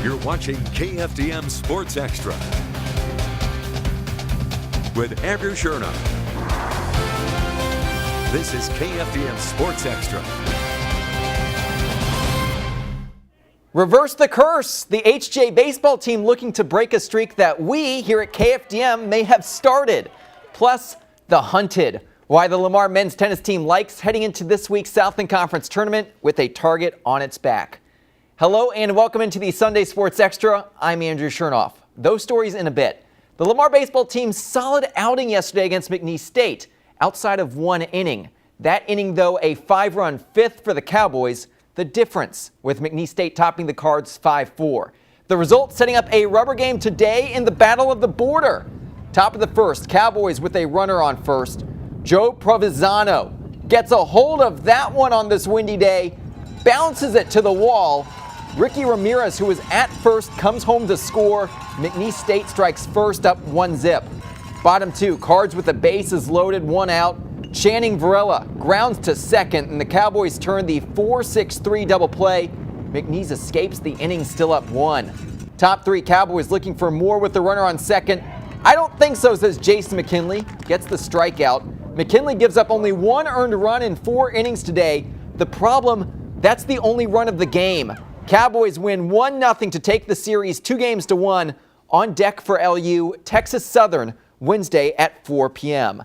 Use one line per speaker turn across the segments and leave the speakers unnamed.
You're watching KFDM Sports Extra with Andrew Chernoff. This is KFDM Sports Extra.
Reverse the curse. The HJ baseball team looking to break a streak that we here at KFDM may have started. Plus, the hunted. Why the Lamar men's tennis team likes heading into this week's Southland Conference tournament with a target on its back. Hello and welcome into the Sunday Sports Extra. I'm Andrew Chernoff. Those stories in a bit. The Lamar baseball team's solid outing yesterday against McNeese State outside of one inning. That inning, though, a 5-run fifth for the Cowboys. The difference with McNeese State topping the Cards 5-4. The result setting up a rubber game today in the Battle of the Border. Top of the first, Cowboys with a runner on first. Joe Provenzano gets a hold of that one on this windy day, bounces it to the wall. Ricky Ramirez, who was at first, comes home to score. McNeese State strikes first up 1-0. Bottom two, Cards with the bases loaded, one out. Channing Varela grounds to second, and the Cowboys turn the 4-6-3 double play. McNeese escapes the inning still up one. Top three, Cowboys looking for more with the runner on second. I don't think so, says Jason McKinley. Gets the strikeout. McKinley gives up only one earned run in 4 innings today. The problem, that's the only run of the game. Cowboys win 1-0 to take the series 2-1 on deck for LU, Texas Southern, Wednesday at 4 p.m.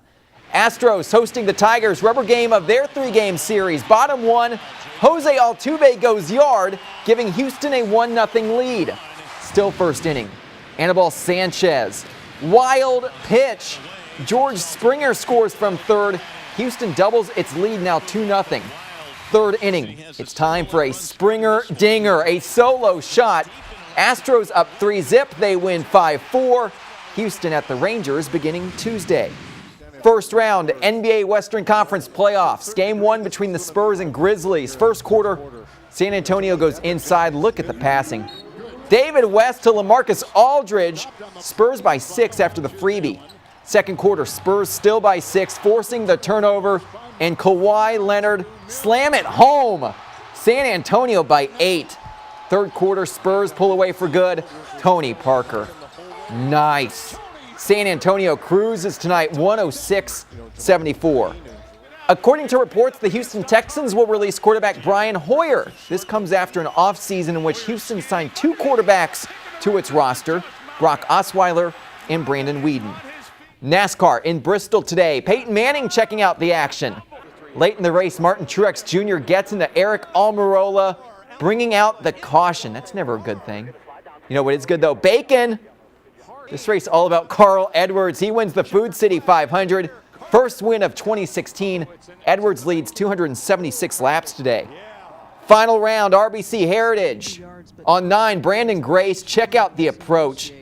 Astros hosting the Tigers, rubber game of their 3-game series. Bottom one, Jose Altuve goes yard, giving Houston a 1-0 lead. Still first inning. Anibal Sanchez, wild pitch. George Springer scores from third. Houston doubles its lead now 2-0. Third inning, it's time for a Springer dinger, a solo shot. Astros up 3-0, they win 5-4. Houston at the Rangers beginning Tuesday. First round, NBA Western Conference playoffs. Game 1 between the Spurs and Grizzlies. First quarter, San Antonio goes inside. Look at the passing. David West to LaMarcus Aldridge. Spurs by 6 after the freebie. Second quarter, Spurs still by 6, forcing the turnover. And Kawhi Leonard slam it home. San Antonio by 8. Third quarter, Spurs pull away for good. Tony Parker. Nice. San Antonio cruises tonight 106-74. According to reports, the Houston Texans will release quarterback Brian Hoyer. This comes after an offseason in which Houston signed 2 quarterbacks to its roster, Brock Osweiler and Brandon Weeden. NASCAR in Bristol today. Peyton Manning checking out the action. Late in the race, Martin Truex Jr. gets into Eric Almirola, bringing out the caution. That's never a good thing. You know what is good, though? Bacon. This race all about Carl Edwards. He wins the Food City 500. First win of 2016. Edwards leads 276 laps today. Final round, RBC Heritage. On 9, Brandon Grace. Check out the approach.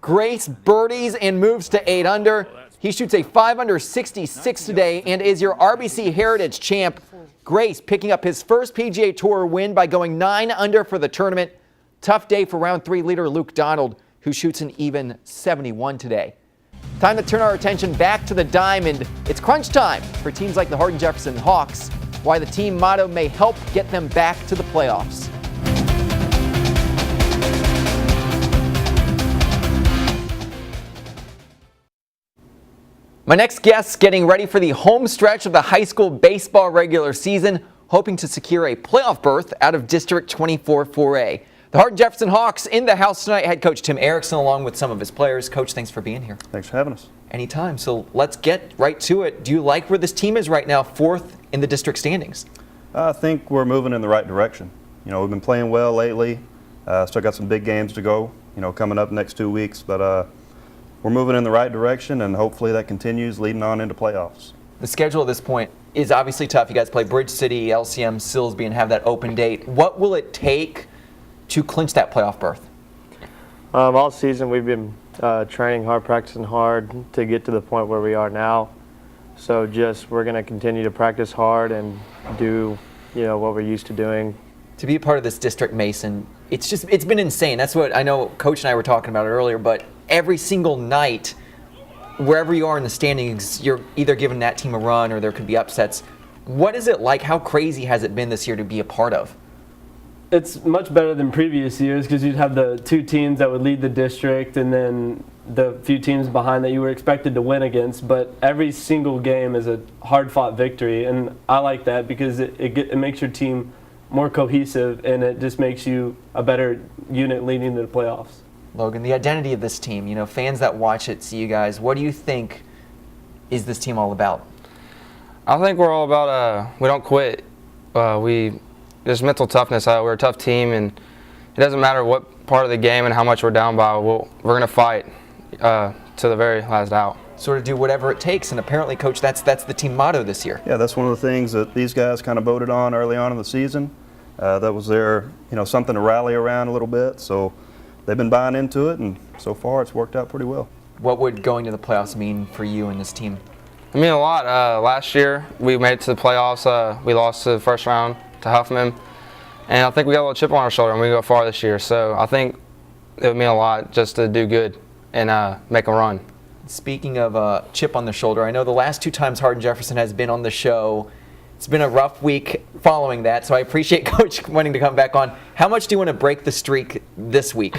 Grace birdies and moves to 8 under. He shoots a 5 under 66 today and is your RBC Heritage champ. Grace picking up his first PGA Tour win by going 9 under for the tournament. Tough day for round 3 leader Luke Donald, who shoots an even 71 today. Time to turn our attention back to the diamond. It's crunch time for teams like the Hardin-Jefferson Hawks. Why the team motto may help get them back to the playoffs. My next guest getting ready for the home stretch of the high school baseball regular season, hoping to secure a playoff berth out of District 24 4A. The Hardin-Jefferson Hawks in the house tonight. Head coach Tim Erickson along with some of his players. Coach, thanks for being here.
Thanks for having us.
Anytime. So let's get right to it. Do you like where this team is right now, 4th in the district standings?
I think we're moving in the right direction. You know, we've been playing well lately. Still got some big games to go, coming up next 2 weeks. But we're moving in the right direction, and hopefully that continues leading on into playoffs.
The schedule at this point is obviously tough. You guys play Bridge City, LCM, Silsbee, and have that open date. What will it take to clinch that playoff berth?
All season we've been training hard, practicing hard to get to the point where we are now. So we're going to continue to practice hard and do what we're used to doing.
To be a part of this district, Mason, it's been insane. That's what I know Coach and I were talking about it earlier, but every single night, wherever you are in the standings, you're either giving that team a run or there could be upsets. What is it like? How crazy has it been this year to be a part of?
It's much better than previous years because you'd have the 2 teams that would lead the district and then the few teams behind that you were expected to win against. But every single game is a hard-fought victory, and I like that because it makes your team more cohesive, and it just makes you a better unit leading to the playoffs.
Logan, the identity of this team, fans that watch it see you guys, what do you think is this team all about?
I think we're all about we don't quit. There's mental toughness. We're a tough team, and it doesn't matter what part of the game and how much we're down by. We're going to fight to the very last out.
Sort of do whatever it takes, and apparently, Coach, that's the team motto this year.
Yeah, that's one of the things that these guys kind of voted on early on in the season. That was their, something to rally around a little bit. So they've been buying into it, and so far it's worked out pretty well.
What would going to the playoffs mean for you and this team?
I mean a lot. Last year we made it to the playoffs. We lost to the first round to Huffman, and I think we got a little chip on our shoulder and we go far this year. So I think it would mean a lot just to do good and make a run.
Speaking of chip on the shoulder, I know the last 2 times Hardin Jefferson has been on the show, it's been a rough week following that, so I appreciate Coach wanting to come back on. How much do you want to break the streak this week?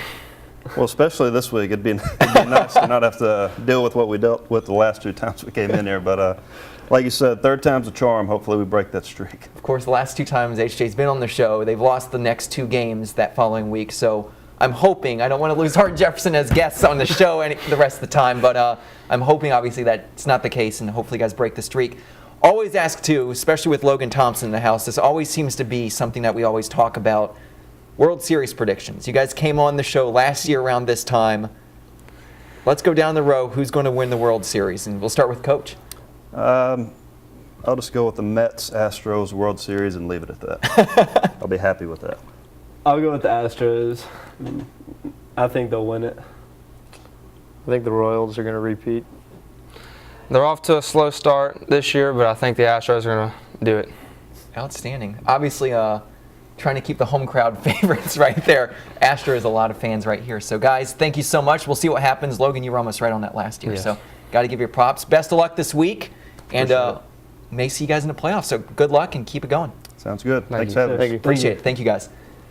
Well, especially this week, it'd be nice to not have to deal with what we dealt with the last 2 times we came in here. But like you said, 3rd time's a charm. Hopefully we break that streak.
Of course, the last 2 times HJ's been on the show, they've lost the next 2 games that following week. So I'm hoping, I don't want to lose Hardin Jefferson as guests on the show the rest of the time, but I'm hoping obviously that's not the case, and hopefully you guys break the streak. Always ask too, especially with Logan Thompson in the house, this always seems to be something that we always talk about. World Series predictions. You guys came on the show last year around this time. Let's go down the row. Who's going to win the World Series? And we'll start with Coach.
I'll just go with the Mets, Astros, World Series and leave it at that. I'll be happy with that.
I'll go with the Astros. I think they'll win it.
I think the Royals are going to repeat.
They're off to a slow start this year, but I think the Astros are going to do it.
Outstanding. Obviously, trying to keep the home crowd favorites right there. Astro has a lot of fans right here. So, guys, thank you so much. We'll see what happens. Logan, you were almost right on that last year.
Yes.
So, got to give you props. Best of luck this week. And may see you guys in the playoffs. So, good luck and keep it going.
Sounds good. Thanks
Thank you.
for having us.
Thank you.
Appreciate it. Thank you, guys.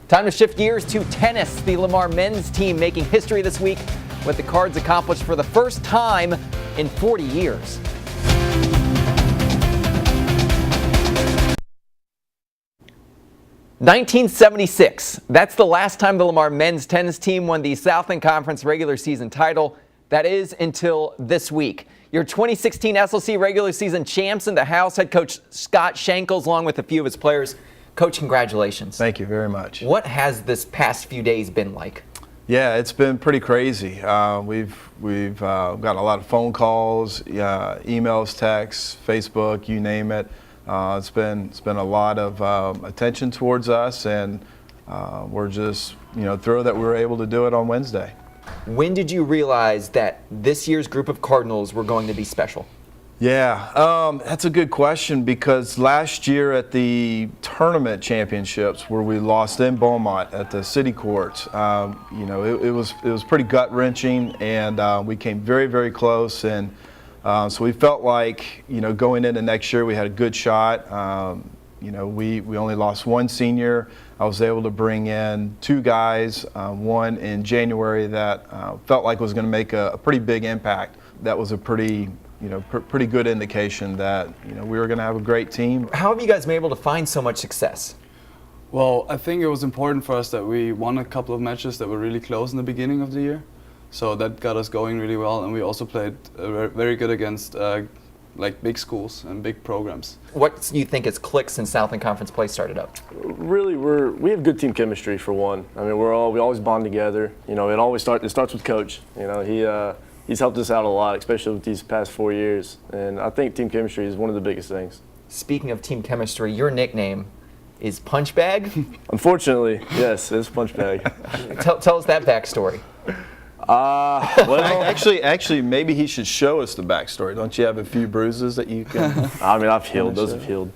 Time to shift gears to tennis. The Lamar men's team making history this week with the Cards accomplished for the first time in 40 years. (1976). That's the last time the Lamar men's tennis team won the Southland Conference regular season title. That is until this week. Your 2016 SLC regular season champs in the house, head coach Scott SHANKLES, along with a few of his players. Coach, congratulations.
Thank you very much.
What has this past few days been like?
Yeah, it's been pretty crazy. We've got a lot of phone calls, emails, texts, Facebook, you name it. It's been a lot of attention towards us, and we're just thrilled that we were able to do it on Wednesday.
When did you realize that this year's group of Cardinals were going to be special?
Yeah, that's a good question, because last year at the tournament championships where we lost in Beaumont at the city courts, it was pretty gut-wrenching, and we came very, very close, and so we felt like going into next year we had a good shot. We only lost 1 senior. I was able to bring in 2 guys, one in January that felt like was going to make a pretty big impact. That was a pretty good indication that we were going to have a great team.
How have you guys been able to find so much success?
Well, I think it was important for us that we won a couple of matches that were really close in the beginning of the year. So that got us going really well, and we also played very good against big schools and big programs. What
do you think has clicked since Southland Conference play started up?
Really, we have good team chemistry for one. I mean, we always bond together. It starts with Coach. He's helped us out a lot, especially with these past 4 years. And I think team chemistry is one of the biggest things.
Speaking of team chemistry, your nickname is Punch Bag?
Unfortunately, yes, it's Punch Bag.
Tell us that backstory.
Well,
Actually, maybe he should show us the backstory. Don't you have a few bruises that you can?
I mean, I've healed. Those have healed.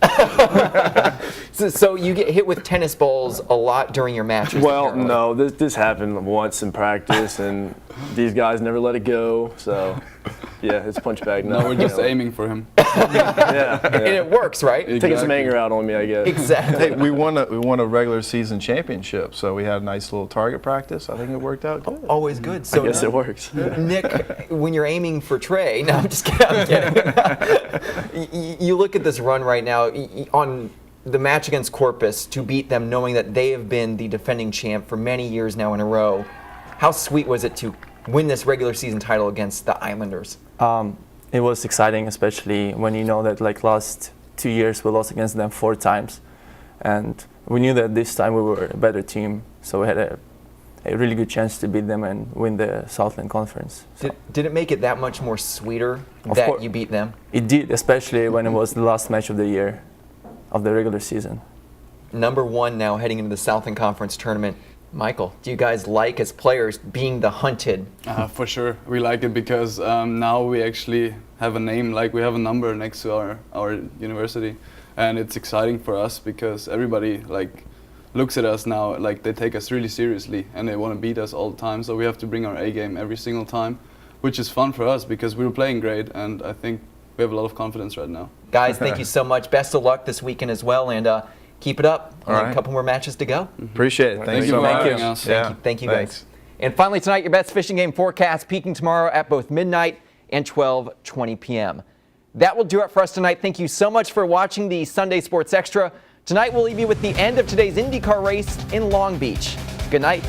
So you get hit with tennis balls a lot during your matches?
Well,
apparently.
no, this happened once in practice, and these guys never let it go. So, yeah, it's punch bag now.
No, we're just aiming for him.
Yeah,
And it works, right?
taking some anger out on me, I guess.
Exactly.
Hey, we won a regular season championship, so we had a nice little target practice. I think it worked out good.
Always good. So
I guess it works.
Nick, when you're aiming for Trey, no, I'm just kidding. I'm kidding. You look at this run right now on the match against Corpus to beat them, knowing that they have been the defending champ for many years now in a row. How sweet was it to win this regular season title against the Islanders?
It was exciting, especially when you know that like last 2 years we lost against them 4 times, and we knew that this time we were a better team, so we had a really good chance to beat them and win the Southland Conference. So
Did it make it that much more sweeter
Of
that
course.
you beat them?
it did, especially when it was the last match of the year, of the regular season.
Number 1 now heading into the Southland Conference tournament. Michael, do you guys like, as players, being the hunted?
For sure, we like it because now we actually have a name, like we have a number next to our university, and it's exciting for us because everybody like looks at us now, like they take us really seriously and they want to beat us all the time. So we have to bring our A game every single time, which is fun for us because we were playing great, and I think we have a lot of confidence right now.
Guys, thank you so much. Best of luck this weekend as well, and keep it up. Only a couple more matches to go.
Appreciate it. Thank you so
for
much.
having us.
Yeah.
Thank you,
Thanks.
guys. And finally tonight, your best fishing game forecast peaking tomorrow at both midnight and 12:20 p.m. That will do it for us tonight. Thank you so much for watching the Sunday Sports Extra. Tonight, we'll leave you with the end of today's IndyCar race in Long Beach. Good night.